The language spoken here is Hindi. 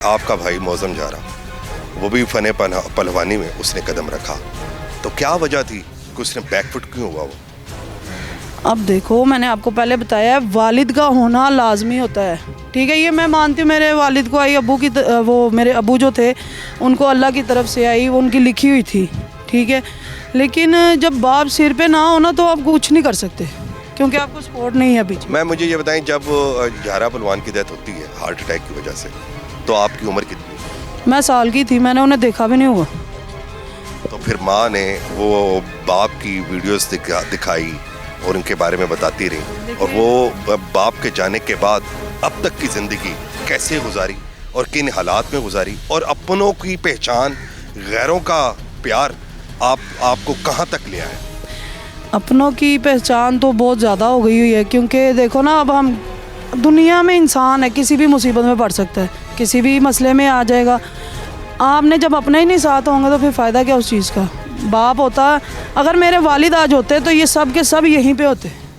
आपका भाई मौज़म जारा, वो भी फ़न पहलवानी में उसने कदम रखा, तो क्या वजह थी कि उसने बैकफुट क्यों हुआ वो? अब देखो, मैंने आपको पहले बताया है, वालिद का होना लाजमी होता है। ठीक है, ये मैं मानती हूँ, मेरे वालिद को आई, अबू की वो मेरे अबू जो थे उनको अल्लाह की तरफ से आई, वो उनकी लिखी हुई थी। ठीक है, लेकिन जब बाप सिर पे ना हो ना तो आप कुछ नहीं कर सकते, क्योंकि आपको सपोर्ट नहीं है पीछे। मैं मुझे ये बताएं, जब जारा पहलवान की डेथ होती है हार्ट अटैक की वजह से, तो आपकी उम्र कितनी? मैं साल की थी, मैंने उन्हें देखा भी नहीं हुआ। तो फिर माँ ने वो बाप की वीडियोस दिखाई और उनके बारे में बताती रही, और वो बाप के जाने के बाद अब तक की ज़िंदगी कैसे गुजारी और किन हालात में गुजारी, और अपनों की पहचान, गैरों का प्यार आपको कहाँ तक ले आया? अपनों की पहचान तो बहुत ज़्यादा हो गई हुई है, क्योंकि देखो ना, अब हम दुनिया में इंसान है, किसी भी मुसीबत में पड़ सकता है, किसी भी मसले में आ जाएगा। आपने जब अपने ही नहीं साथ होंगे तो फिर फ़ायदा क्या उस चीज़ का? बाप होता, अगर मेरे वालिद आज होते तो ये सब के सब यहीं पे होते।